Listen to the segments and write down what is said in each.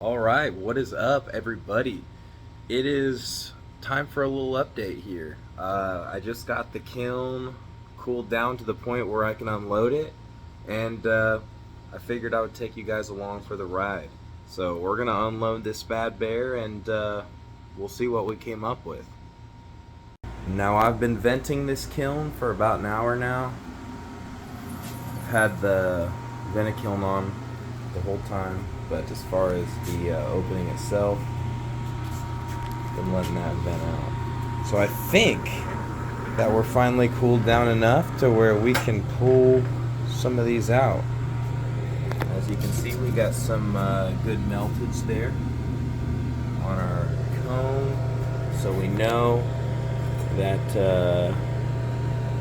All right, what is up, everybody? It is time for a little update here. I just got the kiln cooled down to the point where I can unload it, and I figured I would take you guys along for the ride. So we're gonna unload this bad bear, and we'll see what we came up with. Now I've been venting this kiln for about an hour now. I've had the kiln on the whole time, but as far as the opening itself, been letting that vent out. So I think that we're finally cooled down enough to where we can pull some of these out. As you can see, we got some good meltage there on our cone, so we know that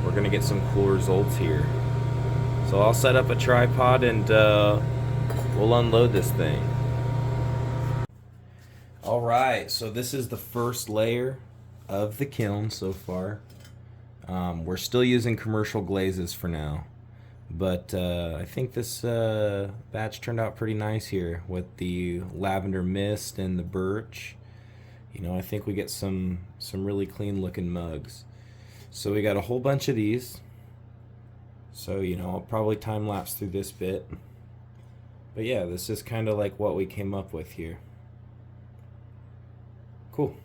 we're gonna get some cool results here. So I'll set up a tripod and we'll unload this thing. Alright, so this is the first layer of the kiln so far. We're still using commercial glazes for now, but I think this batch turned out pretty nice here with the lavender mist and the birch. You know, I think we get some really clean looking mugs. So we got a whole bunch of these. So, you know, I'll probably time lapse through this bit. But yeah, this is kind of like what we came up with here. Cool.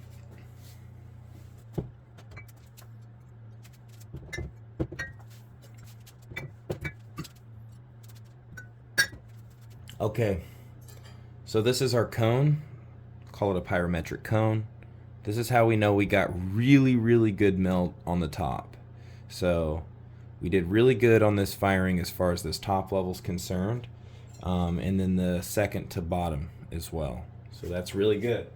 Okay, so this is our cone. Call it a pyrometric cone. This is how we know we got really good melt on the top. So we did really good on this firing as far as this top level is concerned, and then the second to bottom as well. So that's really good.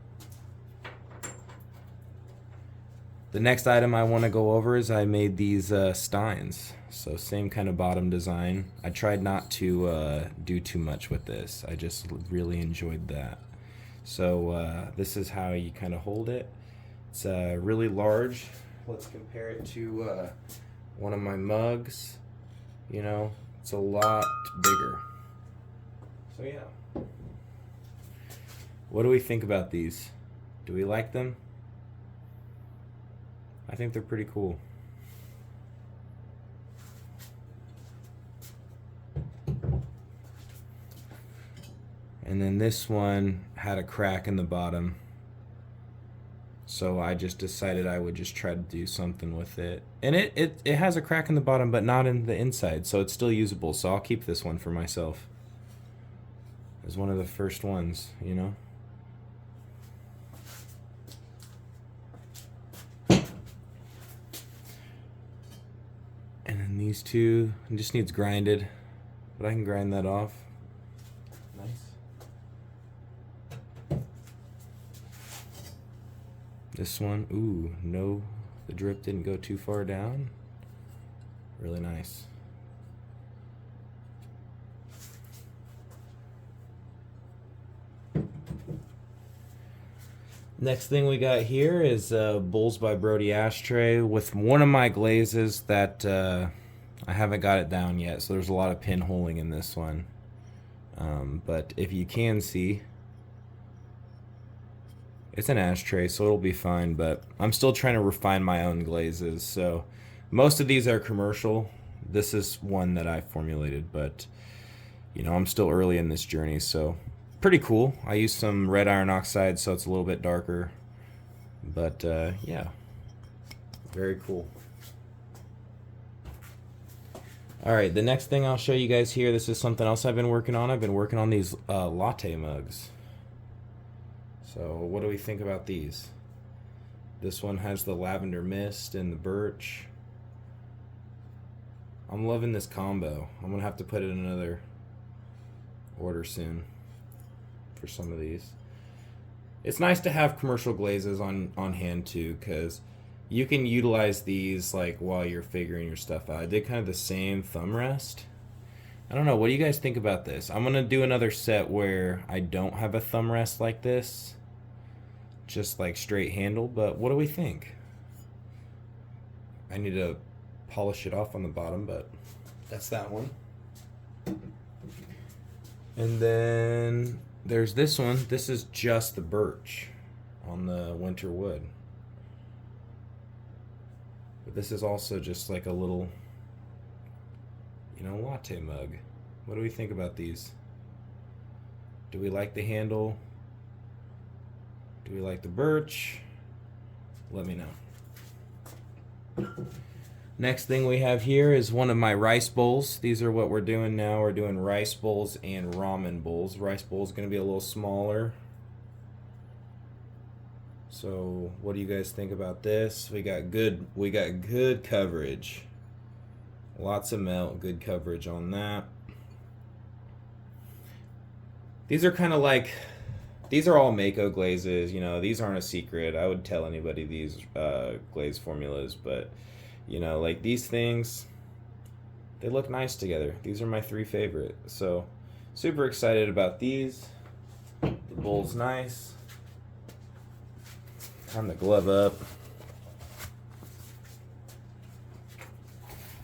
The next item I want to go over is I made these steins. So same kind of bottom design. I tried not to do too much with this. I just really enjoyed that. So this is how you kind of hold it. It's really large. Let's compare it to one of my mugs. You know, it's a lot bigger. So yeah. What do we think about these? Do we like them? I think they're pretty cool. And then this one had a crack in the bottom. So I just decided I would just try to do something with it. And it has a crack in the bottom, but not in the inside, so it's still usable. So I'll keep this one for myself. As one of the first ones, you know? And then these two, it just needs grinded, but I can grind that off. Nice. This one, ooh, no, the drip didn't go too far down. Really nice. Next thing we got here is Bulls by Brody ashtray with one of my glazes that I haven't got it down yet, so there's a lot of pinholing in this one. But if you can see, it's an ashtray, so it'll be fine, but I'm still trying to refine my own glazes. So most of these are commercial. This is one that I formulated, but you know, I'm still early in this journey, so pretty cool. I used some red iron oxide, so it's a little bit darker, but yeah, very cool. All right, the next thing I'll show you guys here, this is something else I've been working on. I've been working on these latte mugs. So what do we think about these? This one has the lavender mist and the birch. I'm loving this combo. I'm gonna have to put it in another order soon for some of these. It's nice to have commercial glazes on hand too, because you can utilize these like while you're figuring your stuff out. I did kind of the same thumb rest. I don't know, what do you guys think about this? I'm gonna do another set where I don't have a thumb rest like this, just like straight handle, but what do we think? I need to polish it off on the bottom, but that's that one. And then there's this one. This is just the birch on the winter wood. But this is also just like a little, latte mug. What do we think about these? Do we like the handle? Do we like the birch? Let me know. Next thing we have here is one of my rice bowls. These are what we're doing now. We're doing rice bowls and ramen bowls. Rice bowl is going to be a little smaller. So, what do you guys think about this? We got good coverage. Lots of melt, good coverage on that. These are kind of like, these are all Mako glazes. These aren't a secret. I would tell anybody these glaze formulas, but like these things, they look nice together. These are my 3 favorite. So, super excited about these. The bowl's nice. Time to glove up.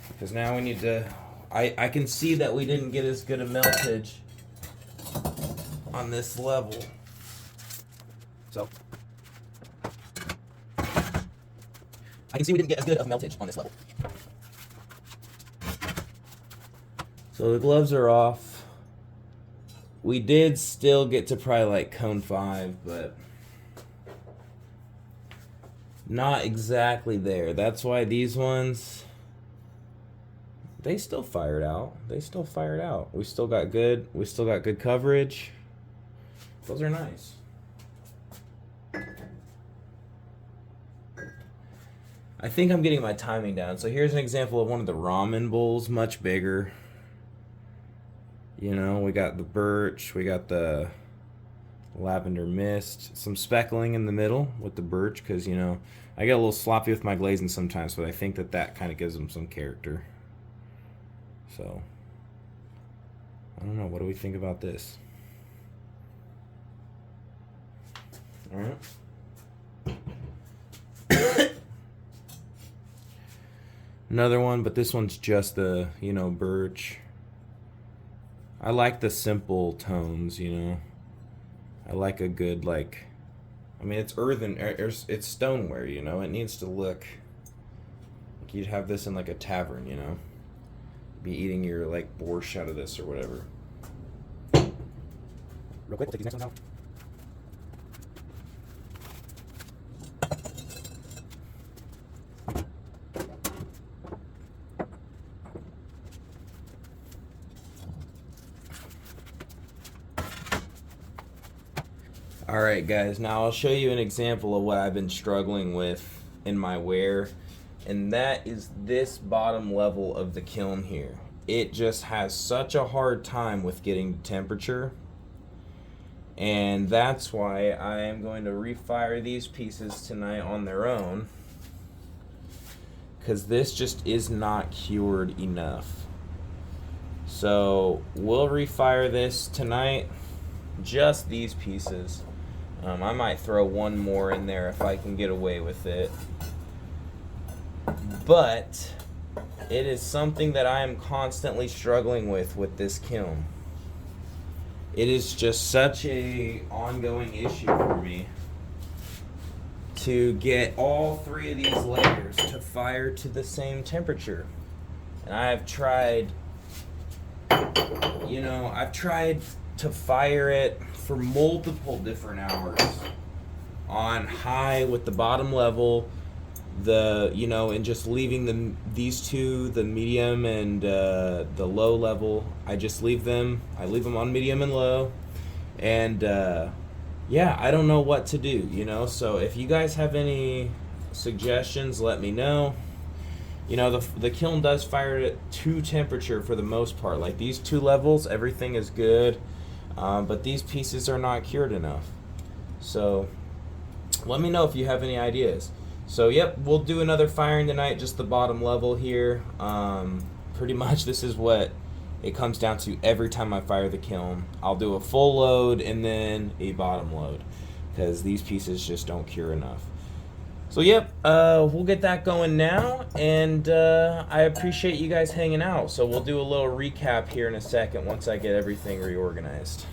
Because now we need to, I can see that we didn't get as good a meltage on this level. So, I can see we didn't get as good of meltage on this level. So the gloves are off. We did still get to probably like cone 5, but not exactly there. That's why these ones, they still fired out. We still got good coverage. Those are nice. I think I'm getting my timing down. So here's an example of one of the ramen bowls, much bigger. We got the birch, we got the lavender mist, some speckling in the middle with the birch, because, I get a little sloppy with my glazing sometimes, but I think that kind of gives them some character. So, I don't know. What do we think about this? All right. Another one, but this one's just the, birch. I like the simple tones, I like a good, it's earthen, it's stoneware, It needs to look like you'd have this in, a tavern, Be eating your, borscht out of this or whatever. Real quick, we'll take these next ones out. Alright guys, now I'll show you an example of what I've been struggling with in my wear, and that is this bottom level of the kiln here. It just has such a hard time with getting temperature, and that's why I am going to refire these pieces tonight on their own, because this just is not cured enough. So we'll refire this tonight, just these pieces. I might throw one more in there if I can get away with it. But it is something that I am constantly struggling with this kiln. It is just such a ongoing issue for me to get all 3 of these layers to fire to the same temperature. And I've tried, I've tried to fire it for multiple different hours on high with the bottom level, and just leaving these two, the medium and the low level. I leave them on medium and low, and I don't know what to do, so if you guys have any suggestions, let me know. The kiln does fire at 2 temperature for the most part. Like these 2 levels, everything is good. But these pieces are not cured enough. So let me know if you have any ideas. So yep, we'll do another firing tonight, just the bottom level here. Pretty much this is what it comes down to every time I fire the kiln. I'll do a full load and then a bottom load, because these pieces just don't cure enough. So yep, we'll get that going now, and I appreciate you guys hanging out. So we'll do a little recap here in a second once I get everything reorganized.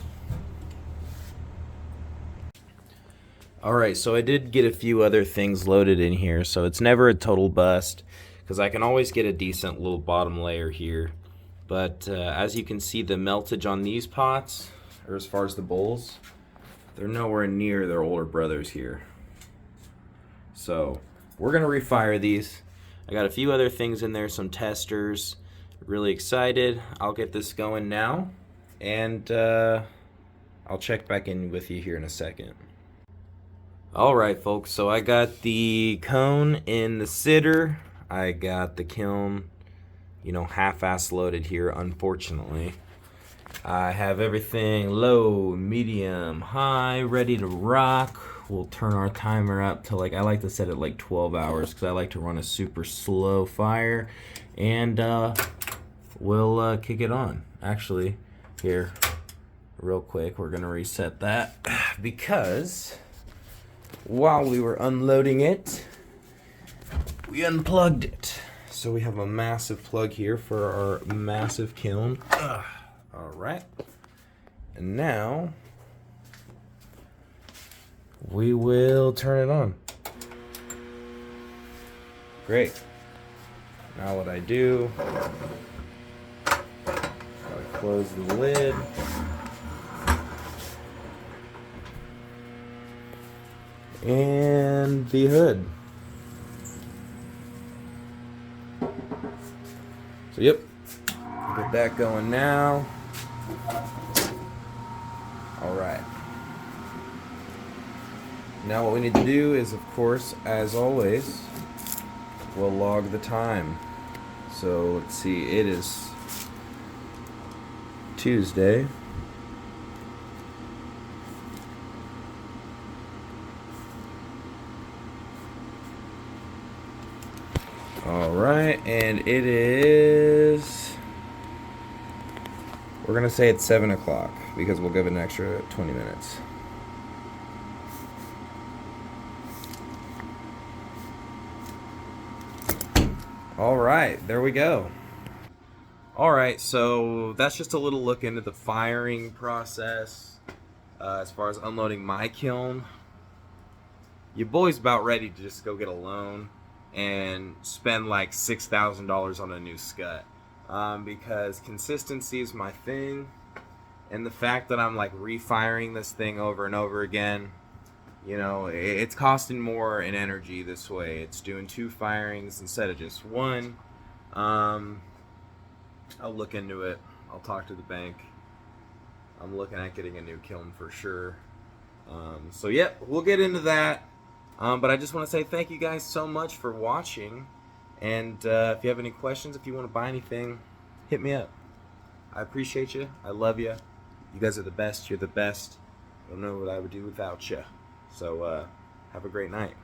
Alright, so I did get a few other things loaded in here, so it's never a total bust, because I can always get a decent little bottom layer here. But as you can see, the meltage on these pots, or as far as the bowls, they're nowhere near their older brothers here. So we're going to refire these. I got a few other things in there, some testers. Really excited. I'll get this going now, and I'll check back in with you here in a second. Alright folks, so I got the cone in the sitter. I got the kiln, half-ass loaded here, unfortunately. I have everything low, medium, high, ready to rock. We'll turn our timer up to I like to set it 12 hours because I like to run a super slow fire. And we'll kick it on. Actually, here, real quick, we're going to reset that because while we were unloading it, we unplugged it. So we have a massive plug here for our massive kiln. Alright. And now we will turn it on. Great. Now what I do, I close the lid. And the hood. So yep, get that going now. Alright. Now what we need to do is, of course, as always, we'll log the time. So let's see, it is Tuesday. Alright, and it is, we're going to say it's 7 o'clock because we'll give it an extra 20 minutes. Alright, there we go. Alright, so that's just a little look into the firing process as far as unloading my kiln. Your boy's about ready to just go get a loan and spend like $6,000 on a new scut because consistency is my thing, and the fact that I'm refiring this thing over and over again, it's costing more in energy this way. It's doing 2 firings instead of just 1. I'll look into it. I'll talk to the bank. I'm looking at getting a new kiln for sure. So yeah, we'll get into that. But I just want to say thank you guys so much for watching. And if you have any questions, if you want to buy anything, hit me up. I appreciate you. I love you. You guys are the best. You're the best. I don't know what I would do without you. So have a great night.